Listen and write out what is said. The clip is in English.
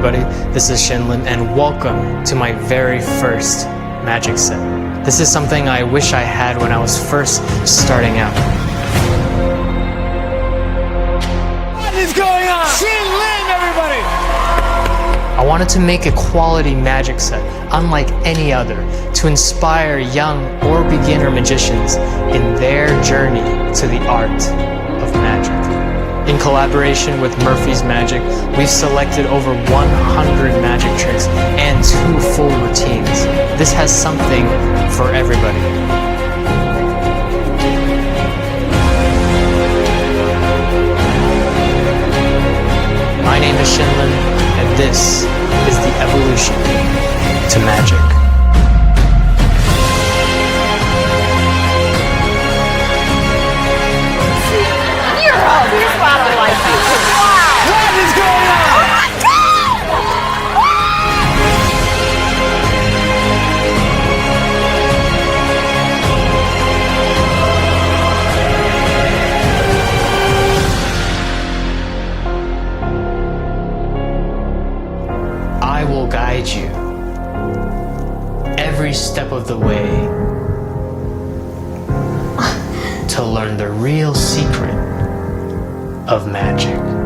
everybody, this is Shin Lim and welcome to my very first magic set. This is something I wish I had when I was first starting out. What is going on? Shin Lim, everybody! I wanted to make a quality magic set, unlike any other, to inspire young or beginner magicians in their journey to the art of magic. In collaboration with Murphy's Magic, we've selected over 100 magic tricks and 2 full routines. This has something for everybody. My name is Shin Lim, and this is the evolution to magic. What is going on? I will guide you every step of the way to learn the real secret of magic.